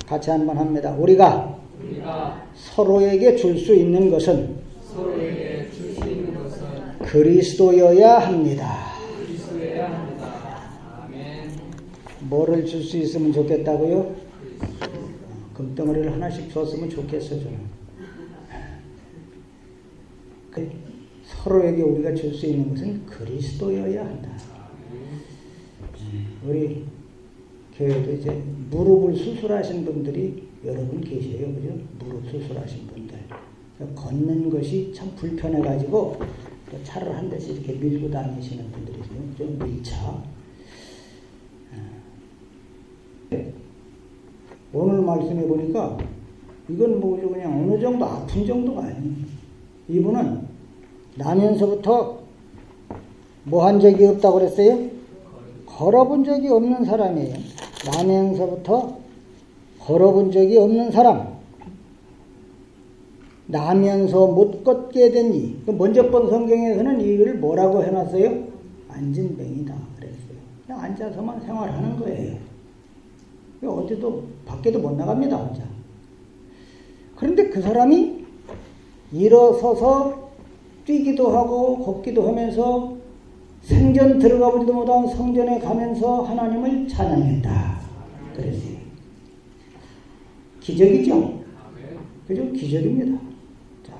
같이 한번 합니다. 우리가 서로에게 줄 수 있는 것은 그리스도여야 합니다. 아멘. 뭐를 줄 수 있으면 좋겠다고요? 금덩어리를 하나씩 줬으면 좋겠어요. 저는. 서로에게 우리가 줄 수 있는 것은 그리스도여야 한다. 우리 교회도 이제 무릎을 수술하신 분들이 여러 분 계세요. 그죠? 무릎 수술하신 분들. 걷는 것이 참 불편해가지고 또 차를 한 대씩 이렇게 밀고 다니시는 분들이 있어요. 좀 밀차. 오늘 말씀해 보니까 이건 뭐죠? 그냥 어느 정도 아픈 정도가 아니에요. 이분은 나면서부터 뭐 한 적이 없다고 그랬어요? 걸어본 적이 없는 사람이에요. 나면서부터 걸어본 적이 없는 사람. 나면서 못 걷게 된 이. 먼저 본 성경에서는 이걸 뭐라고 해놨어요? 안진뱅이다 그랬어요. 그냥 앉아서만 생활하는 거예요. 어디도 밖에도 못 나갑니다 혼자. 그런데 그 사람이 일어서서 뛰기도 하고 걷기도 하면서 생전 들어가 보지도 못한 성전에 가면서 하나님을 찬양했다 그랬어요. 기적이죠? 그죠? 기적입니다. 자,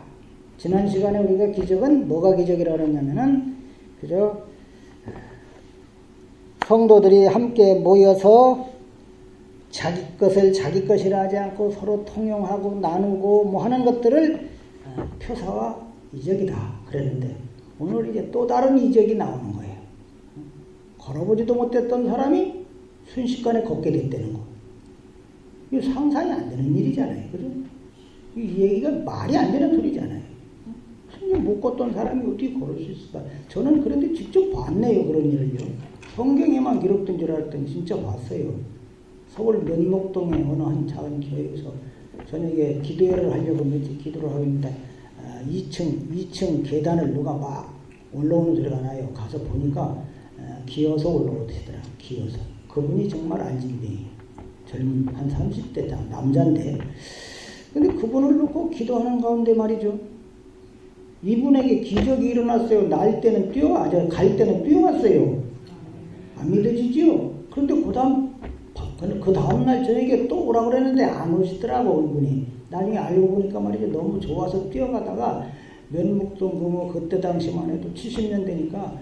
지난 시간에 우리가 기적은 뭐가 기적이라고 했냐면은 그죠? 성도들이 함께 모여서 자기 것을 자기 것이라 하지 않고 서로 통용하고 나누고 뭐 하는 것들을 표사와 이적이다 그랬는데 오늘 이제 또 다른 이적이 나오는 거예요. 걸어보지도 못했던 사람이 순식간에 걷게 됐다는 거. 이거 상상이 안 되는 일이잖아요. 그죠? 이 얘기가 말이 안 되는 소리잖아요. 못 걷던 사람이 어떻게 걸을 수 있을까? 저는 그런데 직접 봤네요. 그런 일을요. 성경에만 기록된 줄 알았더니 진짜 봤어요. 서울 면목동의 어느 한 작은 교회에서 저녁에 기도회를 하려고 며칠 기도를 하고 있는데 2층 계단을 누가 막 올라오는 소리가 나요. 가서 보니까 기어서 올라오더라고요. 기어서. 그분이 정말 안진뱅이에요. 젊은 한 30대 남자인데 근데 그분을 놓고 기도하는 가운데 말이죠. 이분에게 기적이 일어났어요. 갈 때는 뛰어갔어요. 안 믿어지죠? 그런데 그 다음날 저녁에 또 오라고 그랬는데 안 오시더라고 이분이. 나중에 알고 보니까 말이죠. 너무 좋아서 뛰어가다가 면목동 그때 당시만 해도 70년 되니까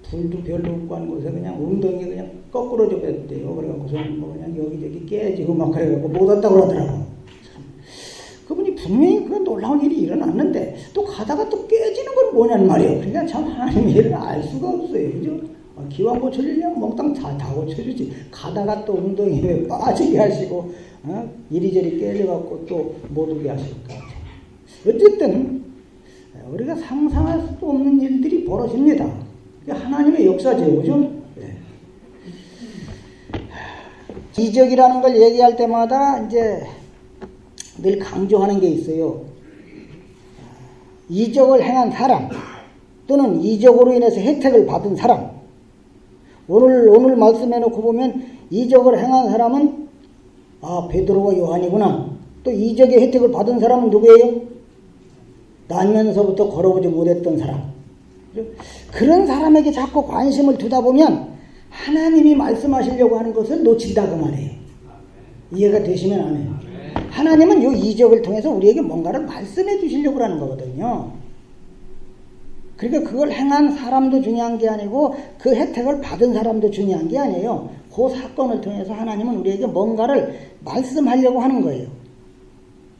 불도 별로 없고 한 곳에 그냥 엉덩이 그냥 거꾸로 접혔대요. 그래갖고서 뭐 그냥 여기저기 깨지고 막 그래갖고 못 왔다고 그러더라고. 그분이 분명히 그런 놀라운 일이 일어났는데 또 가다가 또 깨지는 건 뭐냔 말이에요. 그러니까 참 하나님의 일을 알 수가 없어요. 그죠? 기왕 고쳐주려면 몽땅 다 고쳐주지. 가다가 또 엉덩이에 빠지게 하시고 이리저리 깨져갖고 또 못 오게 하실까. 어쨌든 우리가 상상할 수도 없는 일들이 벌어집니다. 하나님의 역사죠. 그죠? 네. 이적이라는 걸 얘기할 때마다 이제 늘 강조하는 게 있어요. 이적을 행한 사람 또는 이적으로 인해서 혜택을 받은 사람. 오늘 말씀해 놓고 보면 이적을 행한 사람은 베드로와 요한이구나. 또 이적의 혜택을 받은 사람은 누구예요? 나면서부터 걸어보지 못했던 사람. 그런 사람에게 자꾸 관심을 두다 보면 하나님이 말씀하시려고 하는 것을 놓친다 그 말이에요. 이해가 되시면 안 해요. 하나님은 이 이적을 통해서 우리에게 뭔가를 말씀해 주시려고 하는 거거든요. 그러니까 그걸 행한 사람도 중요한 게 아니고 그 혜택을 받은 사람도 중요한 게 아니에요. 그 사건을 통해서 하나님은 우리에게 뭔가를 말씀하려고 하는 거예요.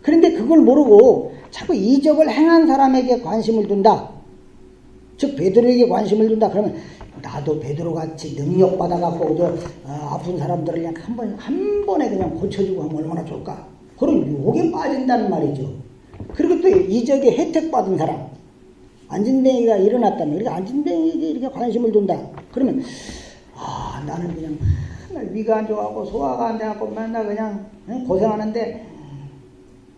그런데 그걸 모르고 자꾸 이적을 행한 사람에게 관심을 둔다. 즉 베드로에게 관심을 둔다. 그러면 나도 베드로같이 능력받아갖고 아픈 사람들을 그냥 한 번에 그냥 고쳐주고 하면 얼마나 좋을까. 그런 유혹에 빠진다는 말이죠. 그리고 또 이적에 혜택받은 사람. 안진뱅이가 일어났다면, 그러니까 안진뱅이에게 이렇게 관심을 둔다. 그러면, 나는 그냥 위가 안 좋아하고 소화가 안 돼갖고 맨날 그냥 고생하는데,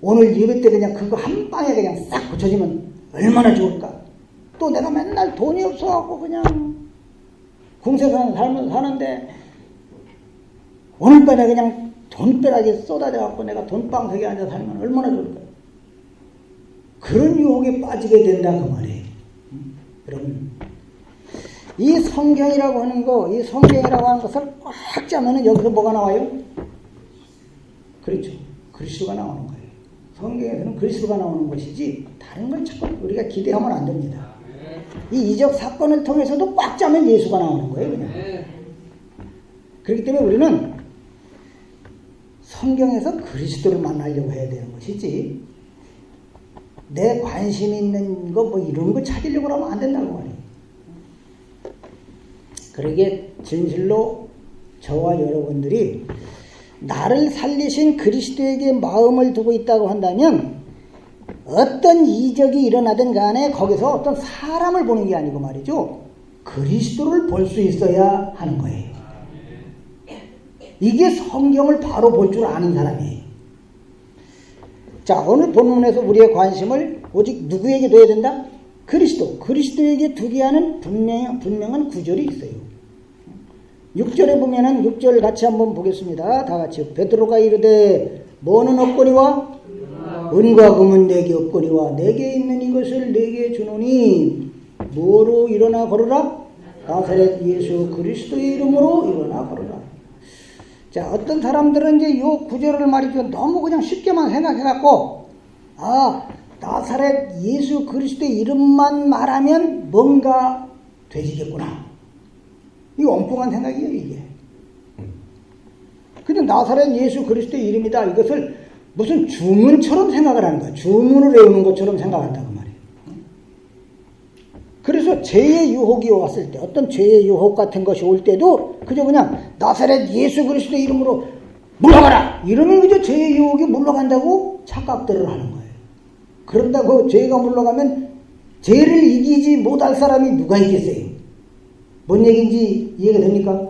오늘 예배 때 그냥 그거 한 방에 그냥 싹 고쳐지면 얼마나 좋을까. 또 내가 맨날 돈이 없어갖고 그냥 궁색한 삶을 사는데, 오늘 밤에 그냥 돈벼락이 쏟아져갖고 내가 돈방석에 앉아 살면 얼마나 좋을까요? 그런 유혹에 빠지게 된다 그 말이에요. 여러분, 이 성경이라고 하는 거, 이 성경이라고 하는 것을 꽉 짜면은 여기서 뭐가 나와요? 그렇죠. 그리스도가 나오는 거예요. 성경에서는 그리스도가 나오는 것이지 다른 걸 자꾸 우리가 기대하면 안 됩니다. 이 이적 사건을 통해서도 꽉 짜면 예수가 나오는 거예요, 그냥. 그렇기 때문에 우리는 성경에서 그리스도를 만나려고 해야 되는 것이지 내 관심 있는 거 뭐 이런 거 찾으려고 하면 안 된다고 말이에요. 그러게 진실로 저와 여러분들이 나를 살리신 그리스도에게 마음을 두고 있다고 한다면 어떤 이적이 일어나든 간에 거기서 어떤 사람을 보는 게 아니고 말이죠. 그리스도를 볼 수 있어야 하는 거예요. 이게 성경을 바로 볼 줄 아는 사람이에요. 자, 오늘 본문에서 우리의 관심을 오직 누구에게 둬야 된다? 그리스도에게 두게 하는 분명한 구절이 있어요. 6절에 보면은 6절 같이 한번 보겠습니다. 다 같이. 베드로가 이르되 뭐는 없거니와 은과 금은 내게 없거니와 내게 있는 이것을 내게 주노니 뭐로 일어나 걸으라? 나사렛 예수 그리스도의 이름으로 일어나 걸으라. 자, 어떤 사람들은 이제 요 구절을 말이죠. 너무 그냥 쉽게만 생각해갖고, 나사렛 예수 그리스도의 이름만 말하면 뭔가 되지겠구나. 이 엉뚱한 생각이에요, 이게. 그냥 나사렛 예수 그리스도의 이름이다. 이것을 무슨 주문처럼 생각을 하는 거야. 주문을 외우는 것처럼 생각한다고 말이에요. 그래서 죄의 유혹이 왔을 때, 어떤 죄의 유혹 같은 것이 올 때도 그저 그냥 나사렛 예수 그리스도의 이름으로 물러가라! 이러면 그저 죄의 유혹이 물러간다고 착각들을 하는 거예요. 그런다고 죄가 물러가면 죄를 이기지 못할 사람이 누가 있겠어요? 뭔 얘기인지 이해가 됩니까?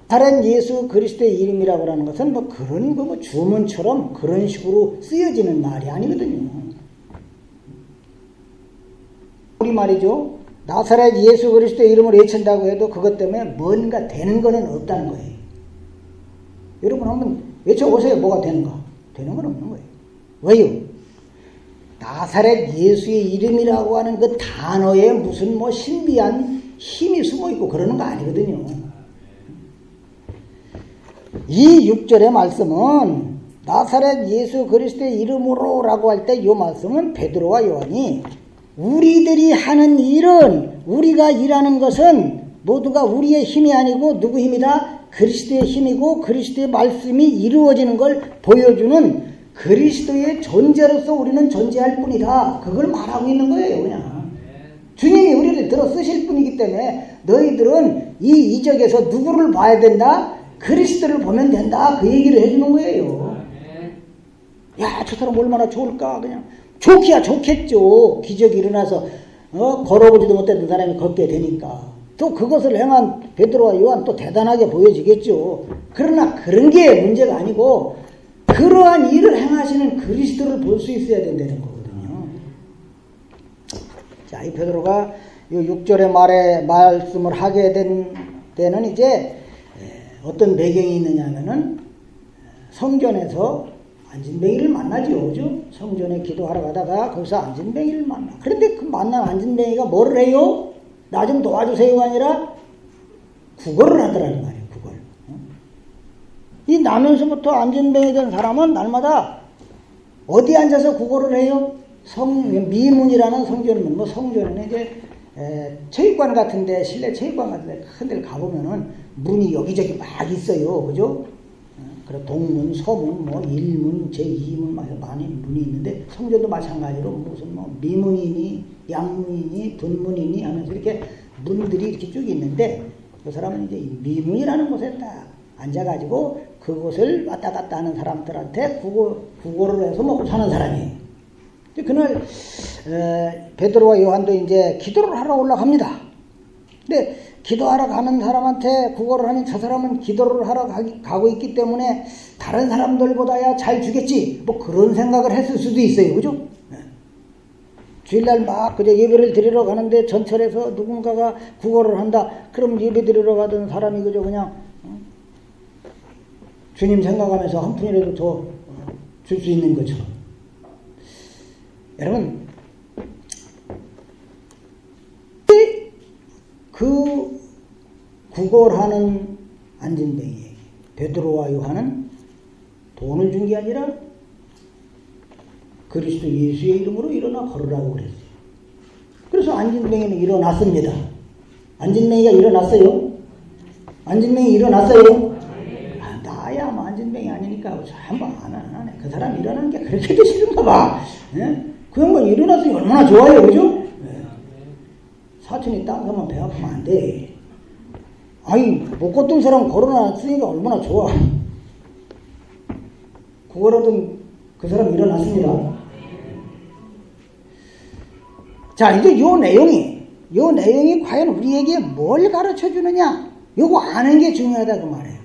다른 예수 그리스도의 이름이라고 하는 것은 뭐 그런 거 뭐 주문처럼 그런 식으로 쓰여지는 말이 아니거든요. 우리 말이죠. 나사렛 예수 그리스도의 이름을 외친다고 해도 그것 때문에 뭔가 되는 거는 없다는 거예요. 여러분 한번 외쳐보세요. 뭐가 되는가? 되는 건 없는 거예요. 왜요? 나사렛 예수의 이름이라고 하는 그 단어에 무슨 뭐 신비한 힘이 숨어 있고 그러는 거 아니거든요. 이 6절의 말씀은 나사렛 예수 그리스도의 이름으로 라고 할 때 이 말씀은 베드로와 요한이 우리들이 하는 일은, 우리가 일하는 것은 모두가 우리의 힘이 아니고 누구 힘이다? 그리스도의 힘이고 그리스도의 말씀이 이루어지는 걸 보여주는 그리스도의 존재로서 우리는 존재할 뿐이다. 그걸 말하고 있는 거예요, 그냥. 주님이 우리를 들어 쓰실 분이기 때문에 너희들은 이 이적에서 누구를 봐야 된다? 그리스도를 보면 된다. 그 얘기를 해주는 거예요. 야, 저 사람 얼마나 좋을까? 그냥. 좋기야 좋겠죠. 기적이 일어나서 걸어보지도 못했던 사람이 걷게 되니까. 또 그것을 행한 베드로와 요한 또 대단하게 보여지겠죠. 그러나 그런 게 문제가 아니고 그러한 일을 행하시는 그리스도를 볼 수 있어야 된다는 거거든요. 자, 이 베드로가 이 6절의 말씀을 하게 된 때는 이제 어떤 배경이 있느냐 하면은 성전에서 안진뱅이를 만나죠. 그죠? 성전에 기도하러 가다가 거기서 안진뱅이를 만나. 그런데 그 만난 안진뱅이가 뭐를 해요? 나 좀 도와주세요가 아니라 구걸을 하더라는 말이에요. 구걸. 이 나면서부터 안진뱅이 된 사람은 날마다 어디 앉아서 구걸을 해요? 미문이라는 성전문. 뭐 성전에는 이제 체육관 같은데, 실내 체육관 같은데 큰 데를 가보면은 문이 여기저기 막 있어요. 그죠? 그래, 동문, 서문, 뭐, 1문, 제2문, 많이 문이 있는데, 성전도 마찬가지로 무슨 뭐, 미문이니, 양문이니, 분문이니 하면서 이렇게 문들이 이렇게 쭉 있는데, 그 사람은 이제 미문이라는 곳에 딱 앉아가지고, 그곳을 왔다 갔다 하는 사람들한테 구걸을 해서 먹고 사는 사람이에요. 그날, 베드로와 요한도 이제 기도를 하러 올라갑니다. 근데, 기도하러 가는 사람한테 구걸을 하면 저 사람은 기도를 하러 가고 있기 때문에 다른 사람들보다야 잘 주겠지. 뭐 그런 생각을 했을 수도 있어요. 그죠? 네. 주일날 막 그저 예배를 드리러 가는데 전철에서 누군가가 구걸을 한다. 그럼 예배 드리러 가던 사람이 그저 그냥 주님 생각하면서 한 푼이라도 더 줄 수 있는 것처럼. 여러분, 그 구걸하는 안진뱅이에게 베드로와 요한은 돈을 준 게 아니라 그리스도 예수의 이름으로 일어나 걸으라고 그랬어요. 그래서 안진뱅이는 일어났습니다. 안진뱅이가 일어났어요? 안진뱅이 일어났어요? 아, 나야 뭐 안진뱅이 아니니까 한번 안 하네. 그 사람 일어나는 게 그렇게도 싫은가 봐. 예? 그 양반 일어났으니 얼마나 좋아요, 그죠? 예. 사촌이 딴 가면 배 아프면 안 돼. 아니, 못 걷던 사람 걸어놨으니까 얼마나 좋아. 구걸하던 그 사람 일어났습니다. 자, 이제 요 내용이 과연 우리에게 뭘 가르쳐 주느냐? 요거 아는 게 중요하다 그 말이에요.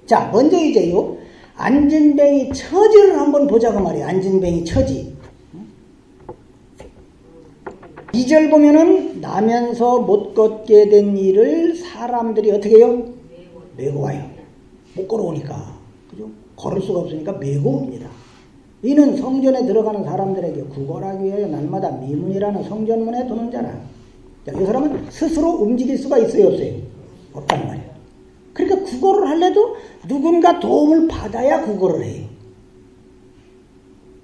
자, 먼저 이제요, 안진뱅이 처지를 한번 보자 그 말이에요. 안진뱅이 처지. 2절 보면은 나면서 못 걷게 된 일을 사람들이 어떻게 해요? 메고 와요. 못 걸어오니까. 그죠? 걸을 수가 없으니까 메고 옵니다. 이는 성전에 들어가는 사람들에게 구걸하기 위하여 날마다 미문이라는 성전문에 도는 자라. 자, 이 사람은 스스로 움직일 수가 있어요, 없어요? 없단 말이에요. 그러니까 구걸을 하려도 누군가 도움을 받아야 구걸을 해요.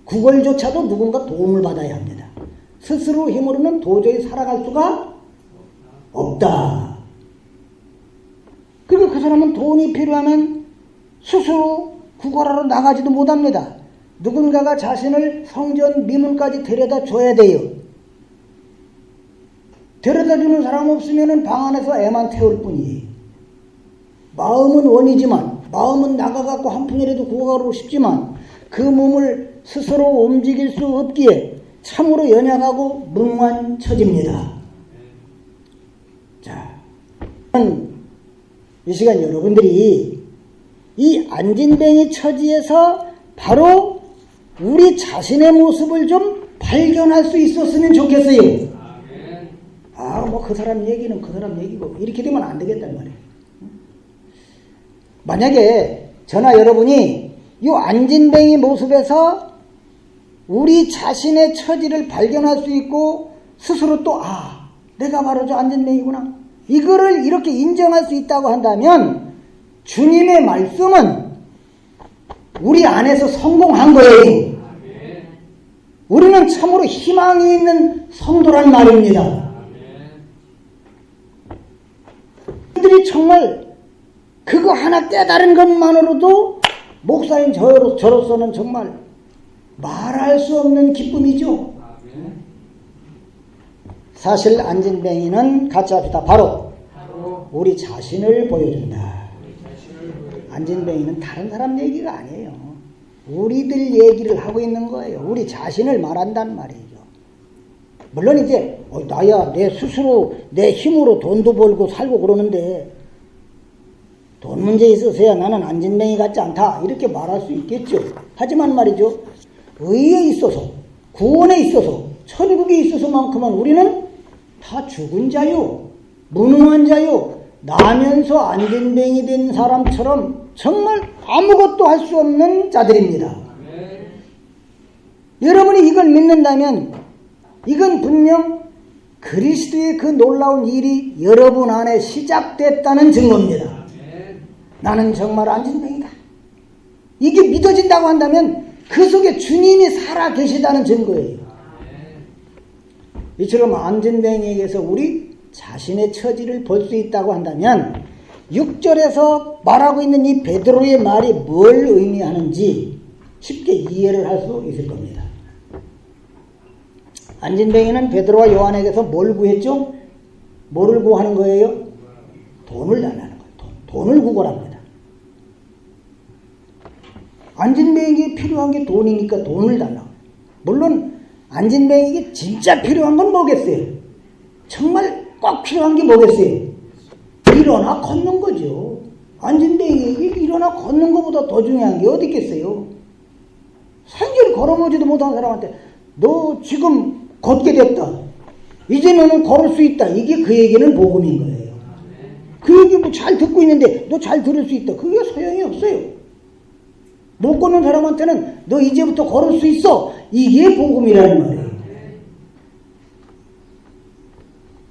구걸조차도 누군가 도움을 받아야 합니다. 스스로 힘으로는 도저히 살아갈 수가 없다. 그러니까 그 사람은 돈이 필요하면 스스로 구걸하러 나가지도 못합니다. 누군가가 자신을 성전 미문까지 데려다 줘야 돼요. 데려다 주는 사람 없으면 방 안에서 애만 태울 뿐이에요. 마음은 원이지만, 마음은 나가갖고 한 푼이라도 구걸하고 싶지만 그 몸을 스스로 움직일 수 없기에 참으로 연약하고 멍한 처지입니다. 자, 이 시간 여러분들이 이 안진뱅이 처지에서 바로 우리 자신의 모습을 좀 발견할 수 있었으면 좋겠어요. 아, 뭐 그 사람 얘기는 그 사람 얘기고 이렇게 되면 안 되겠단 말이에요. 만약에 저나 여러분이 이 안진뱅이 모습에서 우리 자신의 처지를 발견할 수 있고 스스로 또 내가 바로 저 안진뱅이구나, 이거를 이렇게 인정할 수 있다고 한다면 주님의 말씀은 우리 안에서 성공한 거예요. 우리는 참으로 희망이 있는 성도란 말입니다. 그들이 정말 그거 하나 깨달은 것만으로도 목사인 저로서는 정말 말할 수 없는 기쁨이죠. 사실 안진뱅이는 같이 합시다. 바로 우리 자신을 보여준다. 안진뱅이는 다른 사람 얘기가 아니에요. 우리들 얘기를 하고 있는 거예요. 우리 자신을 말한단 말이죠. 물론 이제 나야 내 스스로 내 힘으로 돈도 벌고 살고 그러는데 돈 문제에 있어서야 나는 안진뱅이 같지 않다 이렇게 말할 수 있겠죠. 하지만 말이죠, 의에 있어서, 구원에 있어서, 천국에 있어서만큼은 우리는 다 죽은 자요, 무능한 자요, 나면서 안진뱅이 된 사람처럼 정말 아무것도 할 수 없는 자들입니다. 여러분이 이걸 믿는다면 이건 분명 그리스도의 그 놀라운 일이 여러분 안에 시작됐다는 증거입니다. 나는 정말 안진뱅이다. 이게 믿어진다고 한다면 그 속에 주님이 살아 계시다는 증거예요. 이처럼 안진뱅이에게서 우리 자신의 처지를 볼 수 있다고 한다면 6절에서 말하고 있는 이 베드로의 말이 뭘 의미하는지 쉽게 이해를 할 수 있을 겁니다. 안진뱅이는 베드로와 요한에게서 뭘 구했죠? 뭐를 구하는 거예요? 돈을 달라는 거예요. 돈을 구걸합니다. 안진뱅이에게 필요한 게 돈이니까 돈을 달라고. 물론 안진뱅이에게 진짜 필요한 건 뭐겠어요? 정말 꼭 필요한 게 뭐겠어요? 일어나 걷는 거죠. 안진뱅이에게 일어나 걷는 것보다 더 중요한 게 어디 있겠어요? 생전 걸어보지도 못한 사람한테 너 지금 걷게 됐다, 이제 너는 걸을 수 있다, 이게 그 얘기는 복음인 거예요. 그 얘기 뭐 잘 듣고 있는데 너 잘 들을 수 있다, 그게 소용이 없어요. 못 걷는 사람한테는 너 이제부터 걸을 수 있어. 이게 복음이라는 말이에요.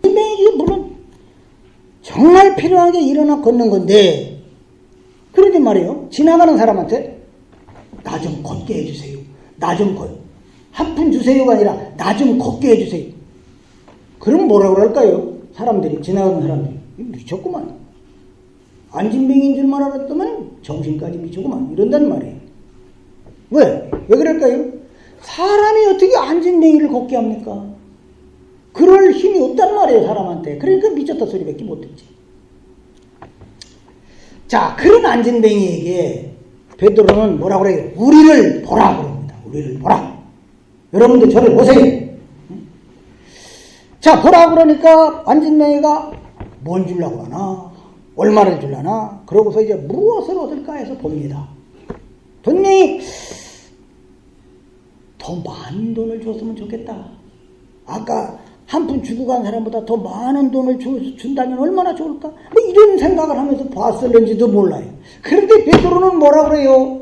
이게 물론 정말 필요한 게 일어나 걷는 건데, 그러지 말이에요. 지나가는 사람한테 나 좀 걷게 해주세요. 나 좀 한 푼 주세요가 아니라 나 좀 걷게 해주세요. 그럼 뭐라고 그럴까요? 사람들이, 지나가는 사람들이 미쳤구만. 안진뱅이인 줄만 알았더만 정신까지 미쳤구만. 이런단 말이에요. 왜 그럴까요? 사람이 어떻게 안진뱅이를 걷게 합니까? 그럴 힘이 없단 말이에요, 사람한테. 그러니까 미쳤다 소리밖에 못했지. 자, 그런 안진뱅이에게 베드로는 뭐라고 그래요? 우리를 보라 그럽니다. 우리를 보라. 여러분들 저를 보세요. 자, 보라 그러니까 안진뱅이가 뭘 주려고 하나? 얼마를 주려나? 그러고서 이제 무엇을 얻을까 해서 봅니다. 분명히 더 많은 돈을 줬으면 좋겠다. 아까 한 푼 주고 간 사람보다 더 많은 돈을 준다면 얼마나 좋을까? 뭐 이런 생각을 하면서 봤을는지도 몰라요. 그런데 베드로는 뭐라 그래요?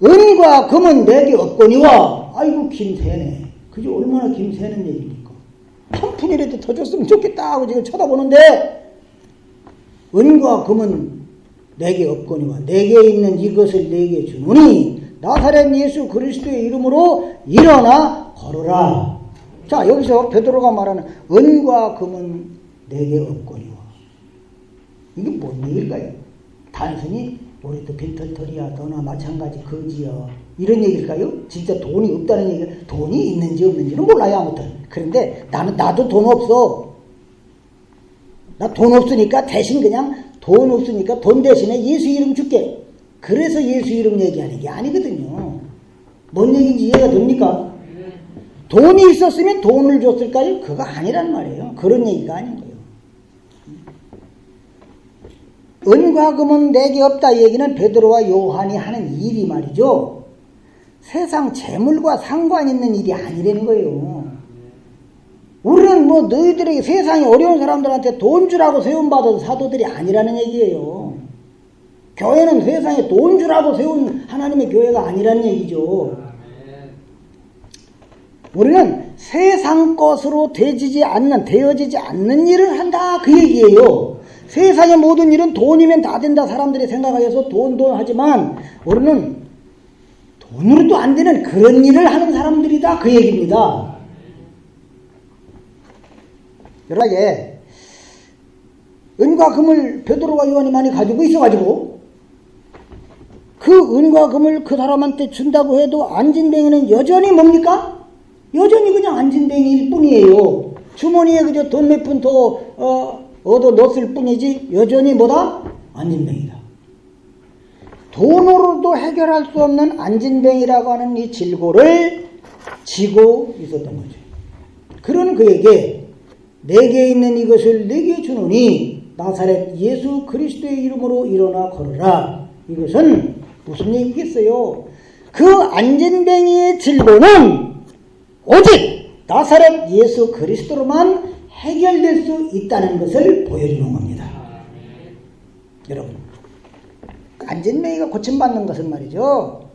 은과 금은 내게 없거니와. 아이고 김새네. 그게 얼마나 김새는 얘기입니까? 한 푼이라도 더 줬으면 좋겠다 하고 지금 쳐다보는데, 은과 금은 내게 없거니와 내게 있는 이것을 내게 주노니 나사렛 예수 그리스도의 이름으로 일어나 걸어라. 자, 여기서 베드로가 말하는 은과 금은 내게 없거니와, 이게 뭔 얘기일까요? 단순히 우리도 빈털털이야, 너나 마찬가지 거지야, 이런 얘기일까요? 진짜 돈이 없다는 얘기가, 돈이 있는지 없는지는 몰라요. 아무튼 그런데 나도 돈 없어. 나 돈 없으니까 대신 그냥 돈 없으니까 돈 대신에 예수 이름 줄게. 그래서 예수 이름 얘기하는 게 아니거든요. 뭔 얘기인지 이해가 됩니까? 돈이 있었으면 돈을 줬을까요? 그거 아니란 말이에요. 그런 얘기가 아닌 거예요. 은과 금은 내게 없다 이 얘기는 베드로와 요한이 하는 일이 말이죠. 세상 재물과 상관 있는 일이 아니라는 거예요. 우리는 뭐 너희들에게 세상에 어려운 사람들한테 돈 주라고 세움받은 사도들이 아니라는 얘기예요. 교회는 세상에 돈 주라고 세운 하나님의 교회가 아니라는 얘기죠. 우리는 세상 것으로 되어지지 않는 일을 한다 그 얘기예요. 세상의 모든 일은 돈이면 다 된다 사람들이 생각하여서 돈 하지만 우리는 돈으로도 안 되는 그런 일을 하는 사람들이다 그 얘기입니다. 여러분, 은과 금을 베드로와 요한이 많이 가지고 있어가지고 그 은과 금을 그 사람한테 준다고 해도 안진뱅이는 여전히 뭡니까? 여전히 그냥 안진뱅이일 뿐이에요. 주머니에 그저 돈 몇 푼 더 얻어 넣었을 뿐이지 여전히 뭐다? 안진뱅이다. 돈으로도 해결할 수 없는 안진뱅이라고 하는 이 질고를 지고 있었던 거죠. 그런 그에게 내게 있는 이것을 내게 주노니 나사렛 예수 그리스도의 이름으로 일어나 걸어라. 이것은 무슨 얘기겠어요? 그 안진뱅이의 질고는 오직 나사렛 예수 그리스도로만 해결될 수 있다는 것을 보여주는 겁니다. 여러분, 안진뱅이가 고침받는 것은 말이죠,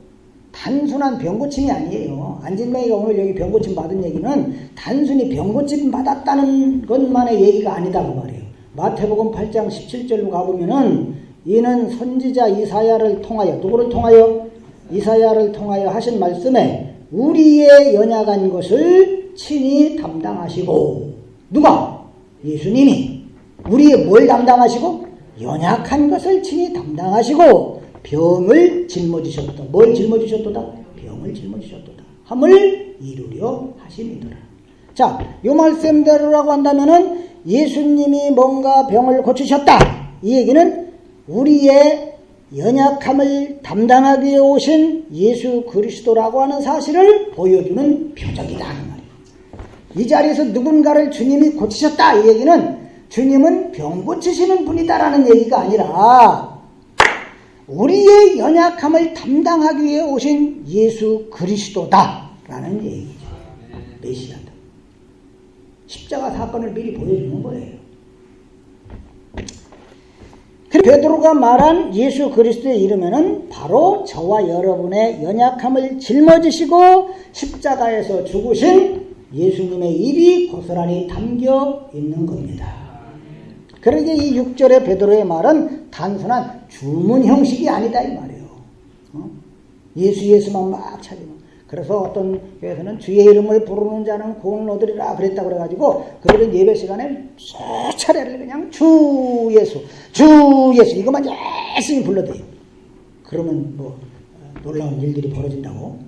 단순한 병고침이 아니에요. 안진뱅이가 오늘 여기 병고침 받은 얘기는 단순히 병고침 받았다는 것만의 얘기가 아니다 그 말이에요. 마태복음 8장 17절로 가보면은 이는 선지자 이사야를 통하여, 누구를 통하여? 이사야를 통하여 하신 말씀에 우리의 연약한 것을 친히 담당하시고, 누가? 예수님이 우리의 뭘 담당하시고? 연약한 것을 친히 담당하시고 병을 짊어지셨다. 뭘 짊어지셨도다? 병을 짊어지셨도다. 함을 이루려 하심이더라. 자, 요 말씀대로라고 한다면은 예수님이 뭔가 병을 고치셨다. 이 얘기는 우리의 연약함을 담당하기 위해 오신 예수 그리스도라고 하는 사실을 보여주는 표적이다. 이 자리에서 누군가를 주님이 고치셨다. 이 얘기는 주님은 병 고치시는 분이다라는 얘기가 아니라 우리의 연약함을 담당하기 위해 오신 예수 그리스도다라는 얘기죠. 메시아다. 십자가 사건을 미리 보여주는 거예요. 베드로가 말한 예수 그리스도의 이름에는 바로 저와 여러분의 연약함을 짊어지시고 십자가에서 죽으신 예수님의 일이 고스란히 담겨 있는 겁니다. 그러게 이 6절의 베드로의 말은 단순한 주문 형식이 아니다 이 말이에요. 예수만 막 찾으면. 그래서 어떤 교회에서는 주의 이름을 부르는 자는 구원을 얻으리라 그랬다고 그래가지고 그들은 예배 시간에 수차례를 그냥 주 예수 이것만 열심히 불러대요. 그러면 뭐 놀라운 일들이 벌어진다고.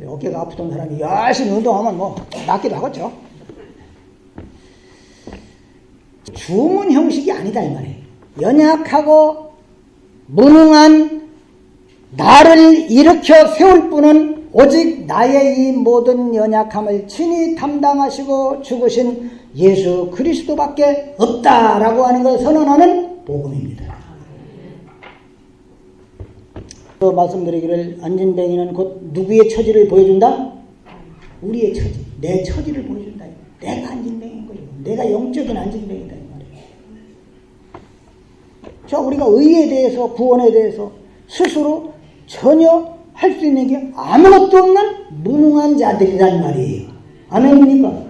어깨가 아프던 사람이 열심히 운동하면 뭐 낫기도 하겠죠. 주문 형식이 아니다 이 말이에요. 연약하고 무능한 나를 일으켜 세울 분은 오직 나의 이 모든 연약함을 친히 담당하시고 죽으신 예수 그리스도밖에 없다라고 하는 것을 선언하는 복음입니다. 또 말씀드리기를 안진뱅이는 곧 누구의 처지를 보여준다? 우리의 처지, 내 처지를 보여준다. 내가 안진뱅이인 거죠. 내가 영적인 안진뱅이다 이 말이에요. 자, 우리가 의에 대해서 구원에 대해서 스스로 전혀 할 수 있는 게 아무것도 없는 무능한 자들이란 말이에요. 아멘입니까?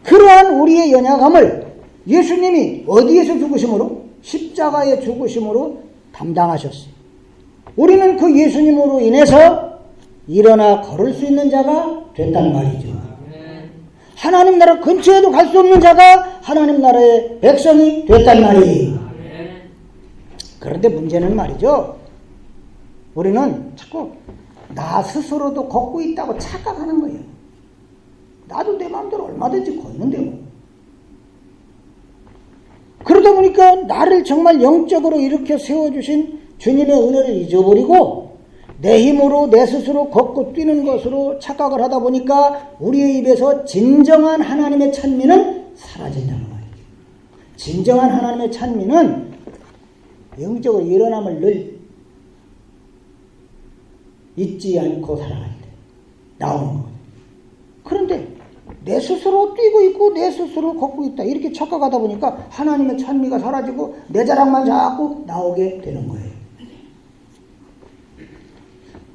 그러한 우리의 연약함을 예수님이 어디에서 죽으심으로? 십자가의 죽으심으로 담당하셨어요. 우리는 그 예수님으로 인해서 일어나 걸을 수 있는 자가 됐단 말이죠. 하나님 나라 근처에도 갈 수 없는 자가 하나님 나라의 백성이 됐단 말이에요. 그런데 문제는 말이죠. 우리는 자꾸 나 스스로도 걷고 있다고 착각하는 거예요. 나도 내 마음대로 얼마든지 걷는데 뭐. 그러다 보니까 나를 정말 영적으로 일으켜 세워주신 주님의 은혜를 잊어버리고 내 힘으로 내 스스로 걷고 뛰는 것으로 착각을 하다 보니까 우리의 입에서 진정한 하나님의 찬미는 사라진다는 말이죠. 진정한 하나님의 찬미는 영적으로 일어남을 늘 잊지 않고 살아갈 때 나오는 거예요. 그런데 내 스스로 뛰고 있고 내 스스로 걷고 있다 이렇게 착각하다 보니까 하나님의 찬미가 사라지고 내 자랑만 자꾸 나오게 되는 거예요.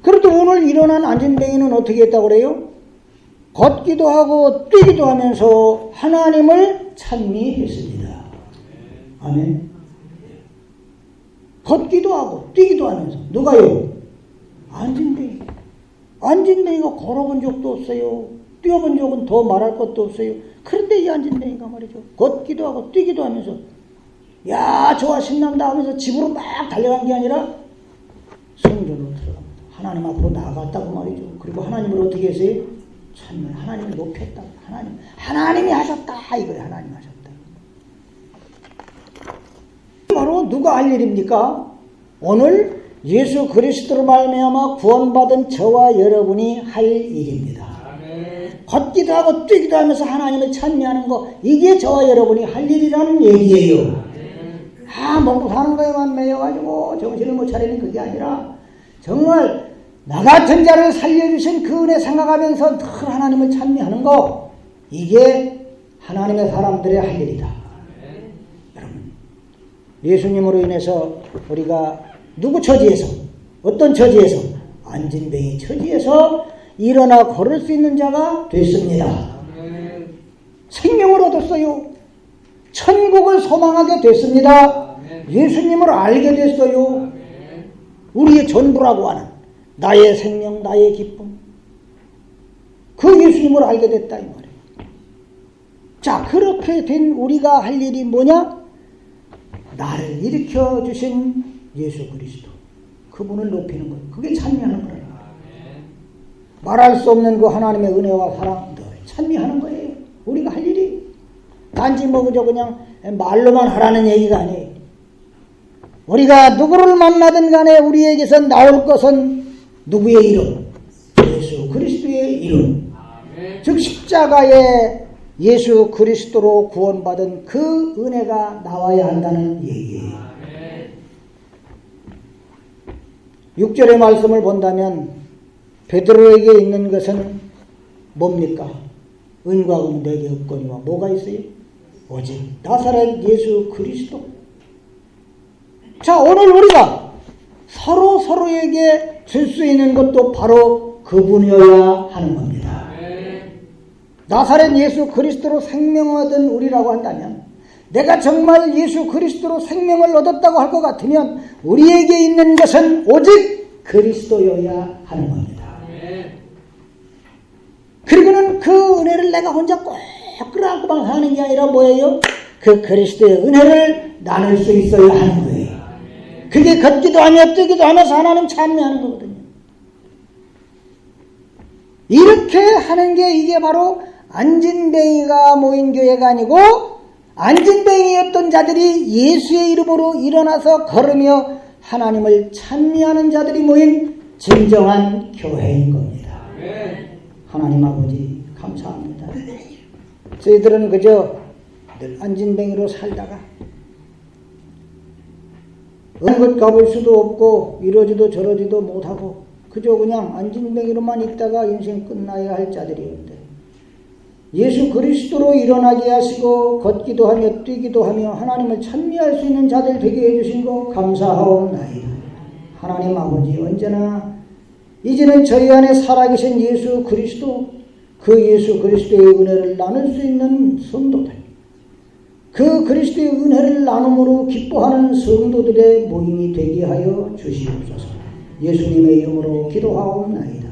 그런데 오늘 일어난 안진뱅이는 어떻게 했다고 그래요? 걷기도 하고 뛰기도 하면서 하나님을 찬미했습니다. 아멘. 걷기도 하고 뛰기도 하면서. 누가요? 안진뱅이. 안진뱅이가 걸어본 적도 없어요. 뛰어본 적은 더 말할 것도 없어요. 그런데 이 안진뱅이가 말이죠. 걷기도 하고 뛰기도 하면서 야 좋아 신난다 하면서 집으로 막 달려간 게 아니라 성전으로 들어갑니다. 하나님 앞으로 나아갔다고 말이죠. 그리고 하나님을 어떻게 했어요? 참여 하나님을 높였다. 하나님이 하셨다 이거예요. 하나님이 하셨다. 바로 누가 할 일입니까? 오늘 예수 그리스도로 말미암아 구원받은 저와 여러분이 할 일입니다. 아멘. 걷기도 하고 뛰기도 하면서 하나님을 찬미하는 거 이게 저와 여러분이 할 일이라는 얘기예요. 먹고 사는 거에만 매여가지고 정신을 못 차리는 그게 아니라 정말 나 같은 자를 살려주신 그 은혜 생각하면서 늘 하나님을 찬미하는 거 이게 하나님의 사람들의 할 일이다. 아멘. 여러분 예수님으로 인해서 우리가 누구 처지에서 어떤 처지에서 안진뱅이 처지에서 일어나 걸을 수 있는 자가 됐습니다. 아멘. 생명을 얻었어요. 천국을 소망하게 됐습니다. 아멘. 예수님을 알게 됐어요. 아멘. 우리의 전부라고 하는 나의 생명 나의 기쁨 그 예수님을 알게 됐다 이 말이에요. 자 그렇게 된 우리가 할 일이 뭐냐? 나를 일으켜 주신 예수 그리스도 그분을 높이는 것 그게 찬미하는 거예요. 말할 수 없는 그 하나님의 은혜와 사랑 늘 찬미하는 거예요. 우리가 할 일이 단지 뭐 그저 그냥 말로만 하라는 얘기가 아니에요. 우리가 누구를 만나든 간에 우리에게서 나올 것은 누구의 이름? 예수 그리스도의 이름. 즉 십자가의 예수 그리스도로 구원받은 그 은혜가 나와야 한다는 얘기예요. 6절의 말씀을 본다면 베드로에게 있는 것은 뭡니까? 은과 금 내게 없거니와 뭐가 있어요? 오직 나사렛 예수 그리스도 자, 오늘 우리가 서로에게 줄 수 있는 것도 바로 그분이어야 하는 겁니다. 나사렛 예수 그리스도로 생명을 얻은 우리라고 한다면, 내가 정말 예수 그리스도로 생명을 얻었다고 할 것 같으면 우리에게 있는 것은 오직 그리스도여야 하는 겁니다. 그리고는 그 은혜를 내가 혼자 꼭 끌어안고만 사는 게 아니라 뭐예요? 그 그리스도의 은혜를 나눌 수 있어야 하는 거예요. 그게 걷기도 하며 뛰기도 하면서 하나님 찬미하는 거거든요. 이렇게 하는 게 이게 바로 안진뱅이가 모인 교회가 아니고 안진뱅이였던 자들이 예수의 이름으로 일어나서 걸으며 하나님을 찬미하는 자들이 모인 진정한 교회인 겁니다. 하나님 아버지 감사합니다. 저희들은 그저 늘 안진뱅이로 살다가 어느 것 가볼 수도 없고 이러지도 저러지도 못하고 그저 그냥 안진뱅이로만 있다가 인생 끝나야 할 자들이었는데, 예수 그리스도로 일어나게 하시고 걷기도 하며 뛰기도 하며 하나님을 찬미할 수 있는 자들 되게 해주신 것 감사하옵나이다. 하나님 아버지, 언제나 이제는 저희 안에 살아계신 예수 그리스도, 그 예수 그리스도의 은혜를 나눌 수 있는 성도들, 그 그리스도의 은혜를 나눔으로 기뻐하는 성도들의 모임이 되게 하여 주시옵소서. 예수님의 이름으로 기도하옵나이다.